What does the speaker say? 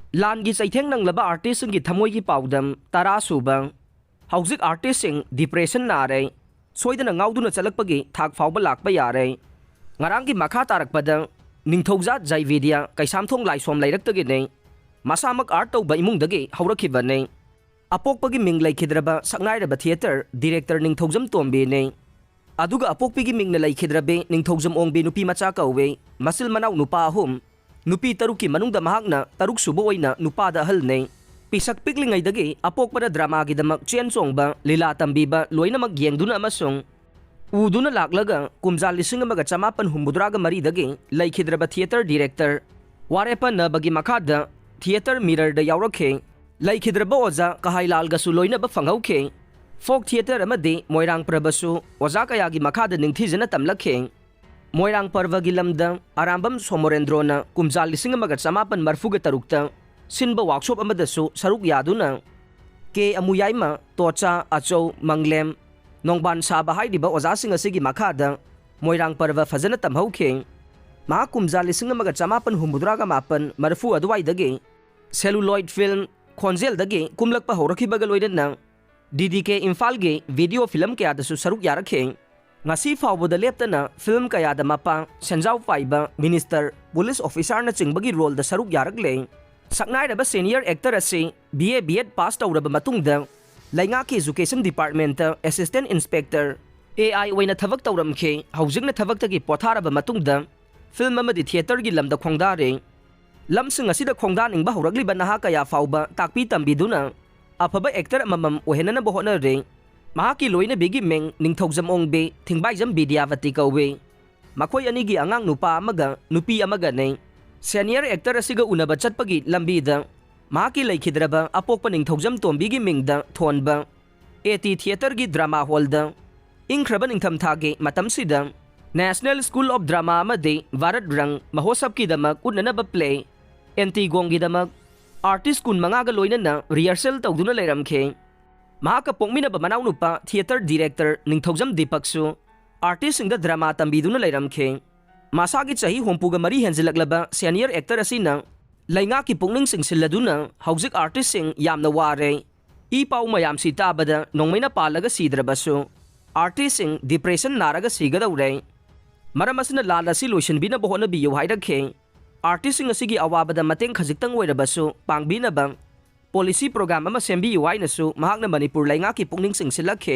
ꯂꯥꯟꯒꯤ ꯆꯩꯊꯦꯡ ꯅꯪꯂꯕ ꯑꯥꯔꯇꯤꯁꯁꯤꯡꯒꯤ ꯊꯃꯣꯏꯒꯤ ꯄꯥꯎꯗꯝ 10 ꯁꯨꯕ ꯍꯧꯖꯤꯛ ꯑꯥꯔꯇꯤꯁꯁꯤꯡ ꯗꯤꯄ꯭ꯔꯦꯁꯟ ꯅꯥꯔꯦ ꯁꯣꯏꯗꯅ ꯉꯥꯎꯗꯨꯅ ꯆꯠꯂꯛꯄꯒꯤ ꯊꯥꯛ ꯐꯥꯎꯕ ꯂꯥꯛꯄ ꯌꯥꯔꯦ ꯉꯔꯥꯡꯒꯤ ꯃꯈꯥ ꯇꯥꯔꯛꯄꯗ ꯅꯤꯡꯊꯧꯖꯥ ꯖꯩꯕꯤꯗ꯭ꯌ ꯀꯩꯁꯥꯝꯊꯣꯡ ꯂꯥꯏꯁꯣꯝ ꯂꯩꯔꯛꯇꯒꯤꯅꯤ ꯃꯁꯥꯃꯛ ꯑꯥꯔꯠ ꯇꯧꯕ ꯏꯃꯨꯡꯗꯒꯤ ꯍꯧꯔꯛꯈꯤꯕꯅꯤ ꯑꯄꯣꯛꯄꯒꯤ ꯃꯤꯡ ꯂꯩꯈꯤꯗ꯭ꯔꯕ ꯁꯛꯅꯥꯏꯔꯕ ꯊꯤꯌꯦꯇꯔ ꯗꯤꯔꯦꯛꯇꯔ ꯅꯤꯡꯊꯧꯖꯝ ꯇꯣꯝꯕꯤꯅꯤ ꯑꯗꯨꯒ ꯑꯄꯣꯛꯄꯤꯒꯤ ꯃꯤꯡꯅ ꯂꯩꯈꯤꯗ꯭ꯔꯕꯤ ꯅꯤꯡꯊꯧꯖꯝ ꯑꯣꯡꯕꯤ ꯅꯨꯄꯤ ꯃꯆꯥ ꯀꯧꯏ ꯃꯆꯤꯜ ꯃꯅꯥꯎ ꯅꯨꯄꯥ 3 ꯅꯨꯄꯤ 7ꯀꯤ ꯃꯅꯨꯡꯗ ꯃꯍꯥꯛꯅ 6 ꯁꯨꯕ ꯑꯣꯏꯅ ꯅꯨꯄꯥꯗ ꯑꯍꯜꯅꯤ ꯄꯤꯁꯛ ꯄꯤꯛꯂꯤꯉꯩꯗꯒꯤ ꯑꯄꯣꯛꯄꯗ ꯗ꯭ꯔꯃꯥꯒꯤꯗꯃꯛ ꯆꯦꯟ ꯆꯣꯡꯕ ꯂꯤꯂꯥ ꯇꯝꯕꯤꯕ ꯂꯣꯏꯅꯃꯛ ꯌꯦꯡꯗꯨꯅ ꯑꯃꯁꯨꯡ ꯎꯗꯨꯅ ꯂꯥꯛꯂꯒ ꯀꯨꯝꯖꯥ 1983 ꯗꯒꯤ ꯂꯩꯈꯤꯗ꯭ꯔꯕ ꯊꯤꯌꯦꯇꯔ ꯗꯤꯔꯦꯛꯇꯔ ꯋꯥꯔꯦꯄ ꯅꯕꯒꯤ ꯃꯈꯥꯗ ꯊꯤꯌꯦꯇꯔ ꯃꯤꯔꯔꯗ ꯌꯥꯎꯔꯛꯈꯤ ꯂꯩꯈꯤꯗ꯭ꯔꯕ ꯑꯣꯖꯥ ꯀꯍꯥꯏꯂꯥꯜꯒꯁꯨ ꯂꯣꯏꯅꯕ ꯐꯪꯍꯧꯈꯤ ꯐꯣꯛ ꯊꯤꯌꯦꯇꯔ ꯑꯃꯗꯤ ꯃꯣꯏꯔꯥꯡ ꯄ꯭ꯔꯕꯁꯨ ꯑꯣꯖꯥ ꯀꯌꯥꯒꯤ ꯃꯈꯥꯗ ꯅꯤꯡꯊꯤꯖꯅ ꯇꯝꯂꯛꯈꯤ ꯃꯣꯏꯔꯥꯡ ꯄꯔꯕꯒꯤ ꯂꯝꯗ ꯑꯔꯥꯝꯕꯝ ꯁꯣꯃꯣꯔꯦꯟꯗ꯭ꯔꯣꯅ ꯀꯨꯝꯖꯥ 1963ꯗ ꯁꯤꯟꯕ ꯋꯥꯛꯁꯣꯞ ꯑꯃꯗꯁꯨ ꯁꯔꯨꯛ ꯌꯥꯗꯨꯅ ꯀꯦ ꯑꯃꯨꯌꯥꯏꯃ ꯇꯣꯆꯥ ꯑꯆꯧ ꯃꯪꯂꯦꯝ ꯅꯣꯡꯕꯥꯟ ꯁꯥꯕ ꯍꯥꯏꯔꯤꯕ ꯑꯣꯖꯥꯁꯤꯡ ꯑꯁꯤꯒꯤ ꯃꯈꯥꯗ ꯃꯣꯏꯔꯥꯡ ꯄꯔꯕ ꯐꯖꯅ ꯇꯝꯍꯧꯈꯤ ꯃꯍꯥꯛ ꯀꯨꯝꯖꯥ 1968 ꯑꯗꯨꯋꯥꯏꯗꯒꯤ ꯁꯦꯂꯨꯂꯣꯏꯗ ꯐꯤꯜꯝ ꯈꯣꯟꯖꯦꯜꯗꯒꯤ ꯀꯨꯝꯂꯛꯄ ꯍꯧꯔꯛꯈꯤꯕꯒ ꯂꯣꯏꯅꯅ DDK ꯏꯝꯐꯥꯜꯒꯤ ꯚꯤꯗꯤꯑꯣ ꯐꯤꯂꯝ ꯀꯌꯥꯗꯁꯨ ꯁꯔꯨꯛ ꯌꯥꯔꯛꯈꯤ ꯉꯁꯤ ꯐꯥꯎꯕꯗ ꯂꯦꯞꯇꯅ ꯐꯤल्म ꯀꯌꯥꯗ ꯃꯄꯥ ꯁꯦꯟꯖꯥꯎ ꯄꯥꯏꯕ ꯃꯤꯅꯤꯁꯇꯔ ꯄꯨꯂꯤꯁ ꯑꯣꯐꯤꯁꯥꯔꯅꯆꯤꯡꯕꯒꯤ ꯔꯣꯜꯗ ꯁꯔꯨꯛ ꯌꯥꯔꯛꯂꯦ ꯁꯛꯅꯥꯏꯔꯕ ꯁꯦꯅꯤꯌꯔ ꯑꯦꯛꯇꯔ ꯑꯁꯤ BA B.Ed ꯄꯥꯁ ꯇꯧꯔꯕ ꯃꯇꯨꯡꯗ ꯂꯩꯉꯥꯛꯀꯤ education department assistant inspector AI ꯑꯣꯏꯅ ꯊꯕꯛ ꯇꯧꯔꯝꯈꯤ ꯍꯧꯖꯤꯛꯅ ꯊꯕꯛꯇꯒꯤ ꯄꯣꯊꯥꯔꯕ ꯃꯇꯨꯡꯗ ꯐꯤल्म ꯑꯃꯗꯤ ꯊꯤꯌꯦꯇꯔꯒꯤ ꯂꯝꯗ ꯈꯣꯡꯗꯥꯔꯦ ꯂꯝꯁꯤꯡ ꯑꯁꯤꯗ ꯈꯣꯡꯗꯥꯅꯤꯡꯕ ꯍꯧꯔꯛꯂꯤꯕ ꯅꯍꯥ ꯀꯌꯥ ꯐꯥꯎꯕ ꯇꯥꯛꯄꯤ ꯇꯝꯕꯤꯗꯨꯅ ꯑꯐꯕ ꯑꯦꯛꯇꯔ ꯑꯃꯃꯝ ꯑꯣꯏꯍꯟꯅꯕ ꯍꯣꯠꯅꯔꯦ ꯃꯍꯥꯛꯀꯤ ꯂꯣꯏꯅꯕꯤꯒꯤ ꯃꯤꯡ ꯅꯤꯡꯊꯧꯖꯝ ꯑꯣꯡꯕꯤ ꯊꯤꯡꯕꯥꯏꯖꯝ ꯕꯤꯗ꯭ꯌꯥꯕꯇꯤ ꯀꯧꯏ ꯃꯈꯣꯏ ꯑꯅꯤꯒꯤ ꯑꯉꯥꯡ ꯅꯨꯄꯥ ꯑꯃꯒ ꯅꯨꯄꯤ ꯑꯃꯒꯅꯤ ꯁꯦꯅꯤꯌꯔ ꯑꯦꯛꯇꯔ ꯑꯁꯤꯒ ꯎꯅꯕ ꯆꯠꯄꯒꯤ ꯂꯝꯕꯤꯗ ꯃꯍꯥꯛꯀꯤ ꯂꯩꯈꯤꯗ꯭ꯔꯕ ꯑꯄꯣꯛꯄ ꯅꯤꯡꯊꯧꯖꯝ ꯇꯣꯝꯕꯤꯒꯤ ꯃꯤꯡꯗ ꯊꯣꯟꯕ AT ꯊꯤꯌꯦꯇꯔꯒꯤ ꯗ꯭ꯔꯃꯥ ꯍꯣꯜꯗ ꯏꯪꯈ꯭ꯔꯕ ꯅꯤꯡꯊꯝꯊꯥꯒꯤ ꯃꯇꯝꯁꯤꯗ ꯅꯦꯁꯅꯦꯜ ꯁ꯭ꯀꯨꯜ ꯑꯣꯐ ꯗ꯭ꯔꯃꯥ ꯑꯃꯗꯤ ꯚꯥꯔꯠ ꯔꯪ ꯃꯍꯣꯠꯁꯕꯀꯤꯗꯃꯛ ꯎꯠꯅꯅꯕ ꯄ꯭ꯂꯦ ꯑꯦꯟꯇꯤꯒꯣꯡꯒꯤꯗꯃꯛ आर्टिस्ट 15 लोइनना रिहर्सल तौदुना लेरमखे महाका पोंगमिनब मनाउनुपा थिएटर डायरेक्टर निंगथौजम दीपकसु आर्टिस्ट सिंग ड्रामा तंबीदुना लेरमखे मासागी चही होंपुगा मरी हेंजिलकलबा सीनियर एक्टर असिना लैंगा की पुंगनिंग सिंगसिलदुना हौजिक आर्टिस्ट सिंग यामना वारे ई पाउ मयाम सि ताबदा नोंमैना पालगा सीद्रबसु आर्टिस्ट सिंग डिप्रेशन नारगा सिगदौरे मरम असना लाल असि लोइसनबिना बहोनबियु हाइरखे आर्टिस्ट सिंग अवाबदा मतेंग खजिक्तंग ओइरबसु पांगबिनबा पॉलिसी प्रोग्राम अमा सेंबियु हाइनसु महाकना मणिपुर लैंगा की पुंगनिंग सिंगसिलखे